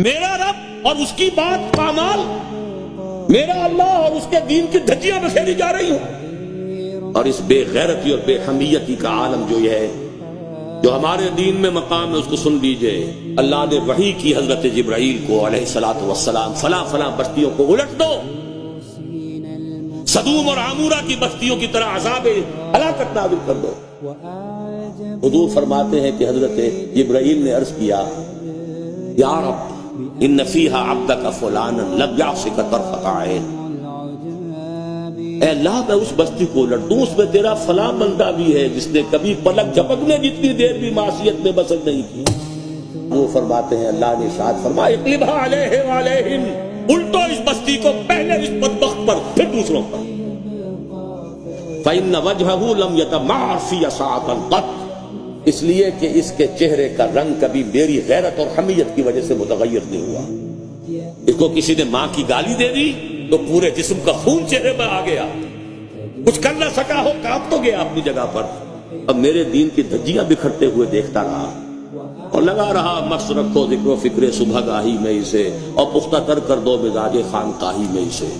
میرا رب اور اس کی بات پامال، میرا اللہ اور اس کے دین کی دھجیاں بکھیری جا رہی ہوں، اور اس بے غیرتی اور بے حمیتی کا عالم جو یہ ہے، جو ہمارے دین میں مقام ہے، اس کو سن لیجئے۔ اللہ نے وحی کی حضرت جبرائیل کو علیہ الصلوۃ والسلام، فلاں فلاں بستیوں کو الٹ دو، سدوم اور عمورہ کی بستیوں کی طرح عذاب ہلاکت نازل کر دو۔ حضور فرماتے ہیں کہ حضرت جبرائیل نے عرض کیا، یا رب ان فیہا عبدک فلانا لم یعصک طرفۃ عین، اے اللہ میں اس بستی کو الٹ دوں، اس میں تیرا فلاں بندہ بھی ہے جس نے کبھی پلک جھپکنے جتنی دیر بھی معصیت میں بسر نہیں کی۔ وہ فرماتے ہیں اللہ نے ارشاد فرمایا، اقلبھا علیہ وعلیہم، الٹو اس بستی کو، پہلے اس بدبخت پر پھر دوسروں پر۔ فإن وجہہ لم یتمعر فی ساعۃ قط، اس لیے کہ اس کے چہرے کا رنگ کبھی میری غیرت اور حمیت کی وجہ سے متغیر نہیں ہوا۔ اس کو کسی نے ماں کی گالی دے دی تو پورے جسم کا خون چہرے پر آ گیا، کچھ کر نہ سکا ہو، کانپ تو گیا اپنی جگہ پر۔ اب میرے دین کی دھجیاں بکھرتے ہوئے دیکھتا رہا اور لگا رہا، مقص رکھو ذکر و فکر صبح گاہی میں اسے، اور پختہ تر کر دو مزاج خانقاہی میں اسے۔